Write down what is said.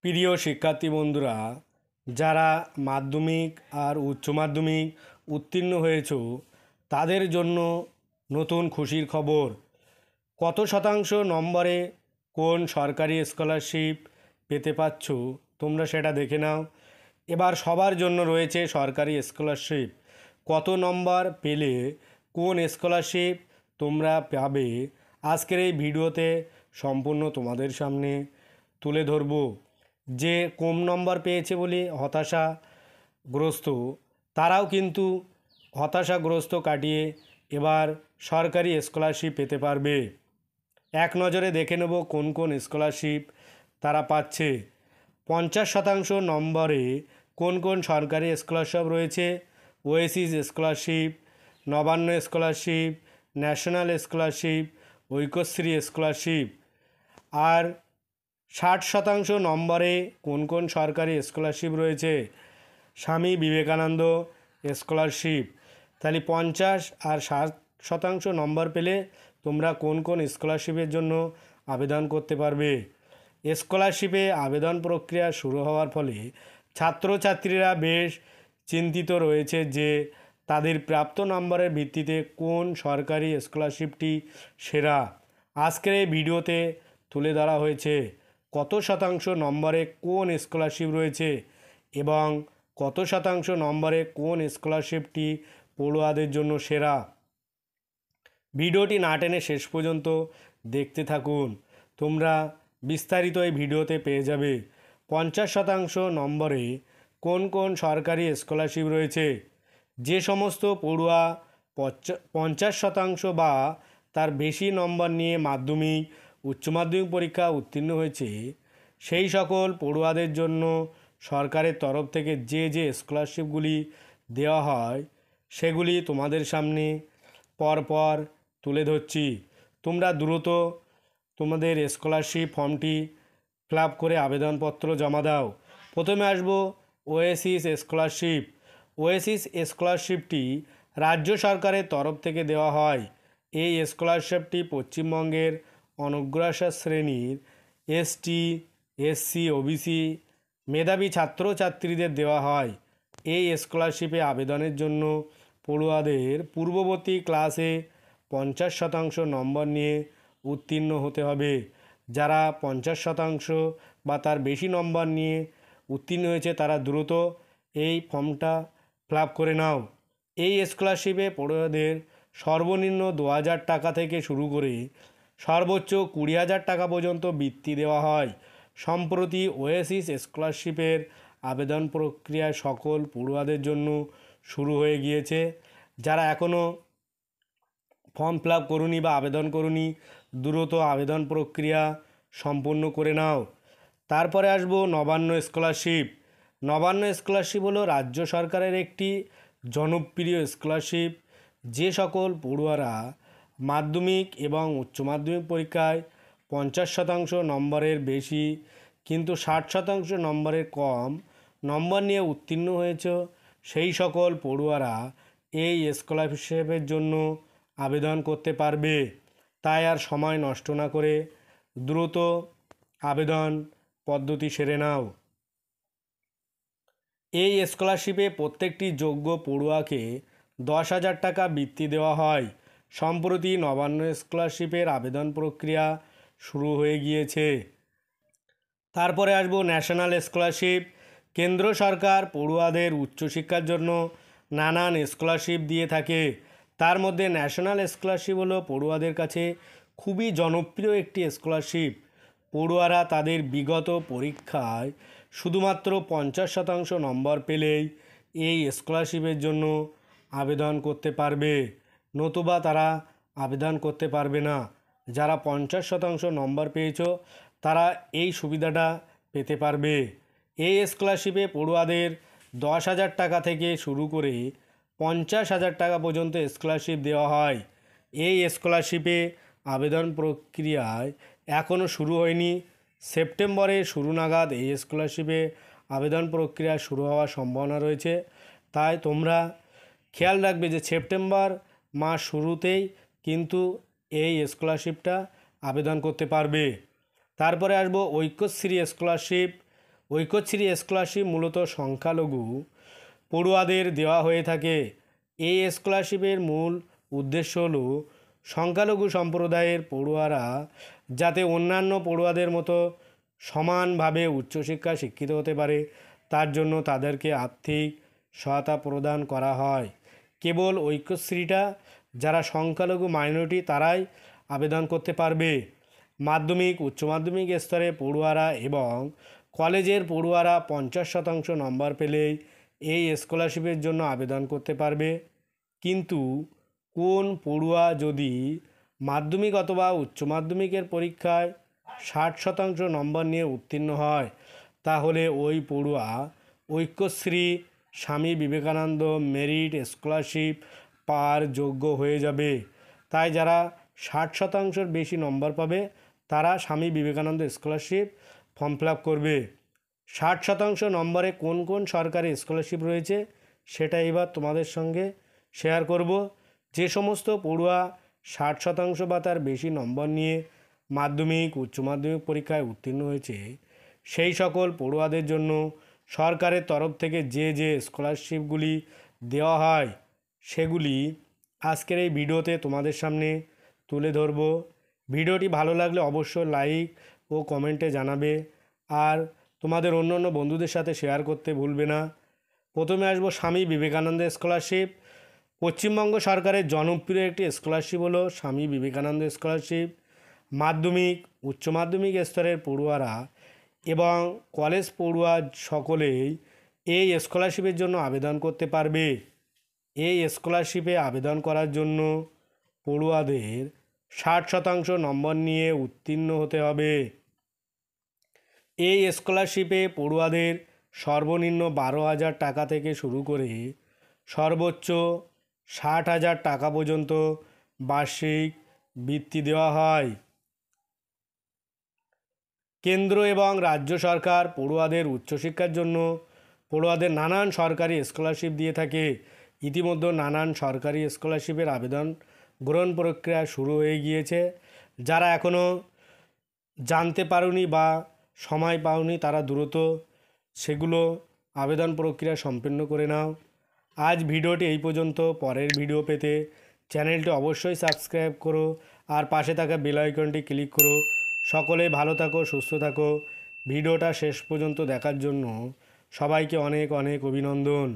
প্রিয় শিক্ষার্থী বন্ধুরা, যারা মাধ্যমিক আর উচ্চ মাধ্যমিক উত্তীর্ণ হয়েছো তাদের জন্য নতুন খুশির খবর। কত শতাংশ নম্বরে কোন সরকারি স্কলারশিপ পেতে পাচ্ছ তোমরা সেটা দেখে নাও। এবার সবার জন্য রয়েছে সরকারি স্কলারশিপ। কত নম্বর পেলে কোন স্কলারশিপ তোমরা পাবে আজকের এই ভিডিওতে সম্পূর্ণ তোমাদের সামনে তুলে ধরব। যে কম নম্বর পেয়েছে বলে হতাশাগ্রস্ত, তারাও কিন্তু হতাশাগ্রস্ত কাটিয়ে এবার সরকারি স্কলারশিপ পেতে পারবে। এক নজরে দেখে নেব কোন কোন স্কলারশিপ তারা পাচ্ছে। 50% নম্বরে কোন কোন সরকারি স্কলারশিপ রয়েছে: Oasis scholarship, Nabanna scholarship, national scholarship, Aikyashree scholarship. আর 60% নম্বরে কোন কোন সরকারি স্কলারশিপ রয়েছে: স্বামী বিবেকানন্দ স্কলারশিপ। তাহলে 50 আর 60% নম্বর পেলে তোমরা কোন কোন স্কলারশিপের জন্য আবেদন করতে পারবে। স্কলারশিপে আবেদন প্রক্রিয়া শুরু হওয়ার ফলে ছাত্রছাত্রীরা বেশ চিন্তিত রয়েছে যে তাদের প্রাপ্ত নম্বরের ভিত্তিতে কোন সরকারি স্কলারশিপটি সেরা। আজকের এই ভিডিওতে তুলে ধরা হয়েছে কত শতাংশ নম্বরে কোন স্কলারশিপ রয়েছে এবং কত শতাংশ নম্বরে কোন স্কলারশিপটি পড়ুয়াদের জন্য সেরা। ভিডিওটি না টেনে শেষ পর্যন্ত দেখতে থাকুন, তোমরা বিস্তারিত এই ভিডিওতে পেয়ে যাবে। 50% নম্বরে কোন কোন সরকারি স্কলারশিপ রয়েছে। যে সমস্ত পড়ুয়া 50% বা তার বেশি নম্বর নিয়ে মাধ্যমিক উচ্চ মাধ্যমিক পরীক্ষা উত্তীর্ণ হয়েছে সেই সকল পড়ুয়াদের জন্য সরকারের তরফ থেকে যে যে স্কলারশিপগুলি দেওয়া হয় সেগুলি তোমাদের সামনে পরপর তুলে ধরছি। তোমরা দ্রুত তোমাদের স্কলারশিপ ফর্মটি ফিল আপ করে আবেদনপত্র জমা দাও। প্রথমে আসবো ওয়েসিস স্কলারশিপ। ওয়েসিস স্কলারশিপটি রাজ্য সরকারের তরফ থেকে দেওয়া হয়। এই স্কলারশিপটি পশ্চিমবঙ্গের অনগ্রসর শ্রেণীর এসটি, এসসি, ওবিসি মেধাবী ছাত্রছাত্রীদের দেওয়া হয়। এই স্কলারশিপে আবেদনের জন্য পড়ুয়াদের পূর্ববর্তী ক্লাসে 50% নম্বর নিয়ে উত্তীর্ণ হতে হবে। যারা 50% বা তার বেশি নম্বর নিয়ে উত্তীর্ণ হয়েছে তারা দ্রুত এই ফর্মটা ফিল আপ করে নাও। এই স্কলারশিপে পড়ুয়াদের সর্বনিম্ন 2000 টাকা থেকে শুরু করে সর্বোচ্চ 20,000 টাকা পর্যন্ত বৃত্তি দেওয়া হয়। সম্প্রতি ওয়েসিস স্কলারশিপের আবেদন প্রক্রিয়া সকল পড়ুয়াদের জন্য শুরু হয়ে গিয়েছে। যারা এখনও ফর্ম ফিল আপ করুনি বা আবেদন করুনি দ্রুত আবেদন প্রক্রিয়া সম্পূর্ণ করে নাও। তারপরে আসবো নবান্ন স্কলারশিপ। নবান্ন স্কলারশিপ হলো রাজ্য সরকারের একটি জনপ্রিয় স্কলারশিপ। যে সকল পড়ুয়ারা মাধ্যমিক এবং উচ্চ মাধ্যমিক পরীক্ষায় 50% নম্বরের বেশি কিন্তু 60% নম্বরের কম নম্বর নিয়ে উত্তীর্ণ হয়েছে সেই সকল পড়ুয়ারা এই স্কলারশিপের জন্য আবেদন করতে পারবে। তাই আর সময় নষ্ট না করে দ্রুত আবেদন পদ্ধতি সেরে নাও। এই স্কলারশিপে প্রত্যেকটি যোগ্য পড়ুয়াকে 10,000 টাকা বৃত্তি দেওয়া হয়। সম্প্রতি নবান্ন স্কলারশিপের আবেদন প্রক্রিয়া শুরু হয়ে গিয়েছে। তারপরে আসবো ন্যাশনাল স্কলারশিপ। কেন্দ্র সরকার পড়ুয়াদের উচ্চশিক্ষার জন্য নানান স্কলারশিপ দিয়ে থাকে। তার মধ্যে ন্যাশনাল স্কলারশিপ হলো পড়ুয়াদের কাছে খুবই জনপ্রিয় একটি স্কলারশিপ। পড়ুয়ারা তাদের বিগত পরীক্ষায় শুধুমাত্র 50% নম্বর পেলেই এই স্কলারশিপের জন্য আবেদন করতে পারবে, নতুবা তারা আবেদন করতে পারবে না। যারা 50% নম্বর পেয়েছো তারা এই সুবিধাটা পেতে পারবে। এই স্কলারশিপে পড়ুয়াদের 10,000 টাকা থেকে শুরু করে 50,000 টাকা পর্যন্ত স্কলারশিপ দেওয়া হয়। এই স্কলারশিপে আবেদন প্রক্রিয়ায় এখনও শুরু হয়নি। সেপ্টেম্বরের শুরু নাগাদ এই স্কলারশিপে আবেদন প্রক্রিয়া শুরু হওয়ার সম্ভাবনা রয়েছে। তাই তোমরা খেয়াল রাখবে যে সেপ্টেম্বর মাস শুরুতেই কিন্তু এই স্কলারশিপটা আবেদন করতে পারবে। তারপরে আসবো ঐক্যশ্রী স্কলারশিপ। ঐক্যশ্রী স্কলারশিপ মূলত সংখ্যালঘু পড়ুয়াদের দেওয়া হয়ে থাকে। এই স্কলারশিপের মূল উদ্দেশ্য হলো সংখ্যালঘু সম্প্রদায়ের পড়ুয়ারা যাতে অন্যান্য পড়ুয়াদের মতো সমানভাবে উচ্চশিক্ষা শিক্ষিত হতে পারে, তার জন্য তাদেরকে আর্থিক সহায়তা প্রদান করা হয়। কেবল ঐক্যশ্রীটা যারা সংখ্যালঘু মাইনরিটি তারাই আবেদন করতে পারবে। মাধ্যমিক উচ্চ মাধ্যমিক স্তরে পড়ুয়ারা এবং কলেজের পড়ুয়ারা 50% নম্বর পেলেই এই স্কলারশিপের জন্য আবেদন করতে পারবে। কিন্তু কোন পড়ুয়া যদি মাধ্যমিক অথবা উচ্চ মাধ্যমিকের পরীক্ষায় 60% নম্বর নিয়ে উত্তীর্ণ হয়, তাহলে ওই পড়ুয়া ঐক্যশ্রী স্বামী বিবেকানন্দ মেরিট স্কলারশিপ পাওয়ার যোগ্য হয়ে যাবে। তাই যারা 60%-র বেশি নম্বর পাবে তারা Swami Vivekananda scholarship form fill up করবে। 60% নম্বরে কোন কোন সরকারি স্কলারশিপ রয়েছে সেটা এবার তোমাদের সঙ্গে শেয়ার করব। যে সমস্ত পড়ুয়া 60% বা তার বেশি নম্বর নিয়ে মাধ্যমিক উচ্চ মাধ্যমিক পরীক্ষায় উত্তীর্ণ হয়েছে, সেই সকল পড়ুয়াদের জন্য সরকারের তরফ থেকে যে যে স্কলারশিপগুলি দেওয়া হয় সেগুলি আজকের এই ভিডিওতে তোমাদের সামনে তুলে ধরব। ভিডিওটি ভালো লাগলে অবশ্যই লাইক ও কমেন্টে জানাবে, আর তোমাদের অন্য অন্য বন্ধুদের সাথে শেয়ার করতে ভুলবে না। প্রথমে আসবো স্বামী বিবেকানন্দ স্কলারশিপ। পশ্চিমবঙ্গ সরকারের জনপ্রিয় একটি স্কলারশিপ হলো স্বামী বিবেকানন্দ স্কলারশিপ। মাধ্যমিক উচ্চ মাধ্যমিক স্তরের পড়ুয়ারা এবং কলেজ পড়ুয়া সকলেই এই স্কলারশিপের জন্য আবেদন করতে পারবে। এই স্কলারশিপে আবেদন করার জন্য পড়ুয়াদের 60% নম্বর নিয়ে উত্তীর্ণ হতে হবে। এই স্কলারশিপে পড়ুয়াদের সর্বনিম্ন 12,000 টাকা থেকে শুরু করে সর্বোচ্চ 60,000 টাকা পর্যন্ত বার্ষিক বৃত্তি দেওয়া হয়। কেন্দ্র এবং রাজ্য সরকার পড়ুয়াদের উচ্চশিক্ষার জন্য পড়ুয়াদের নানান সরকারি স্কলারশিপ দিয়ে থাকে। ইতিমধ্যে নানান সরকারি স্কলারশিপের আবেদন গ্রহণ প্রক্রিয়া শুরু হয়ে গিয়েছে। যারা এখনও জানতে পারোনি বা সময় পাওনি তারা দ্রুত সেগুলো আবেদন প্রক্রিয়া সম্পন্ন করে নাও। আজ ভিডিওটি এই পর্যন্ত। পরের ভিডিও পেতে চ্যানেলটি অবশ্যই সাবস্ক্রাইব করো আর পাশে থাকা বেল আইকনটি ক্লিক করো। সকলে ভালো থাকো, সুস্থ থাকো। ভিডিওটা শেষ পর্যন্ত দেখার জন্য সবাইকে অনেক অনেক অভিনন্দন।